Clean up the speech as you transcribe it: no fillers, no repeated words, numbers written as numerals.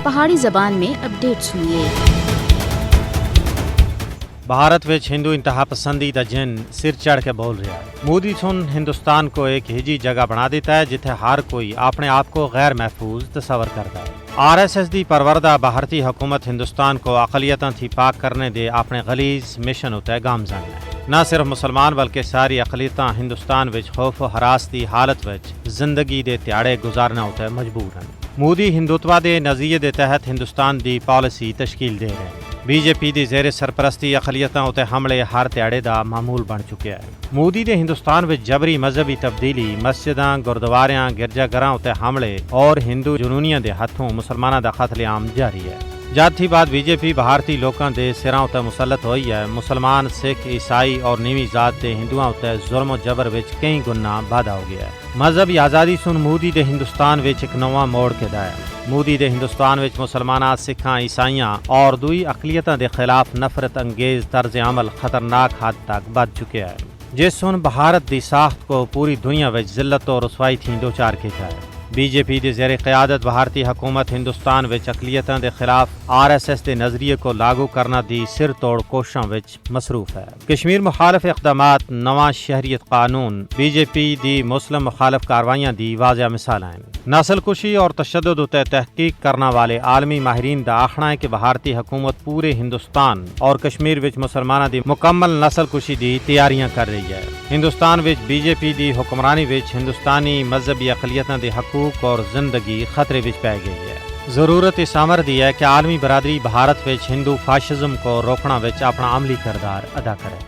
पहाड़ी जबान में अपडेट सुनिए। भारत विच हिंदू इंतहा पसंदी का जिन सिर चढ़ के बोल रहा है। मोदी सुन हिंदुस्तान को एक हिजी जगह बना देता है जिथे हर कोई अपने आप को गैर महफूज तस्वर करता है। RSS दी परवरदा भारतीय हुकूमत हिंदुस्तान को अकलियतां थी पाक करने दे अपने गलीज मिशन उते गामजन है। न सिर्फ मुसलमान बल्कि सारी अकलियतां हिंदुस्तान विच खौफ हरास की हालत विच जिंदगी दे त्याड़े गुजारना उते मजबूर हैं। मोदी हिंदुत्वा दे नज़रिए दे तहत हिंदुस्तान दी पॉलिसी तश्कील दे रहे हैं। BJP दी ज़ेरे सरपरस्ती अकलियतां उते हमले हर त्याड़े दा मामूल बन चुके हैं। मोदी दे हिंदुस्तान विच जबरी मजहबी तब्दीली, मस्जिदां, गुरुद्वारियां, गिरजाघरां उते हमले और हिंदू जुनूनियां दे हथों मुसलमानां दा कत्लेआम जारी है। जद थी बात BJP भारतीय लोगों के सिरां उते मुसलत हुई है। मुसलमान, सिख, ईसाई और नीवी जात के हिंदुओं उते जुल्म जबर विच कई गुना वाधा हो गया है। मजहबी आज़ादी सुन मोदी दे हिंदुस्तान विच एक नवा मोड़ के दाया। मोदी दे हिंदुस्तान विच मुसलमाना, सिखां, ईसाइयां और दूई अकलियतां दे खिलाफ नफरत अंगेज तर्ज अमल खतरनाक हद तक बढ़ चुके हैं, जिस सुन भारत की साख्त को पूरी दुनिया विच जिल्लत और रसवाई थी दो चार के है। BJP की ज़ेरे क़यादत भारतीय हुकूमत हिंदुस्तान विच अकलियतां के खिलाफ RSS के नज़रिए को लागू करना दी सिर तोड़ कोशिशों विच मसरूफ है। कश्मीर मुखालफ इक़दामात, नवा शहरियत कानून, BJP दी मुस्लिम मुखालफ कार्रवाइयां दी वाज़ह मिसाल हैं। नस्लकुशी और तशद्दुद उते तहकीक करने वाले आलमी माहिरीन का आखना है कि भारतीय हुकूमत पूरे हिंदुस्तान और कश्मीर विच मुसलमाना दी मुकम्मल नस्लकुशी दी तैयारियां कर रही है। हिंदुस्तान विच BJP दी हुक्मरानी विच हिंदुस्तानी मजहबी अकलियतां दे हकूक और जिंदगी खतरे विच पै गई है। जरूरत इस अमर दी है कि आलमी बरादरी भारत विच हिंदू फाशिज्म को रोकना विच अपना अमली किरदार अदा करे।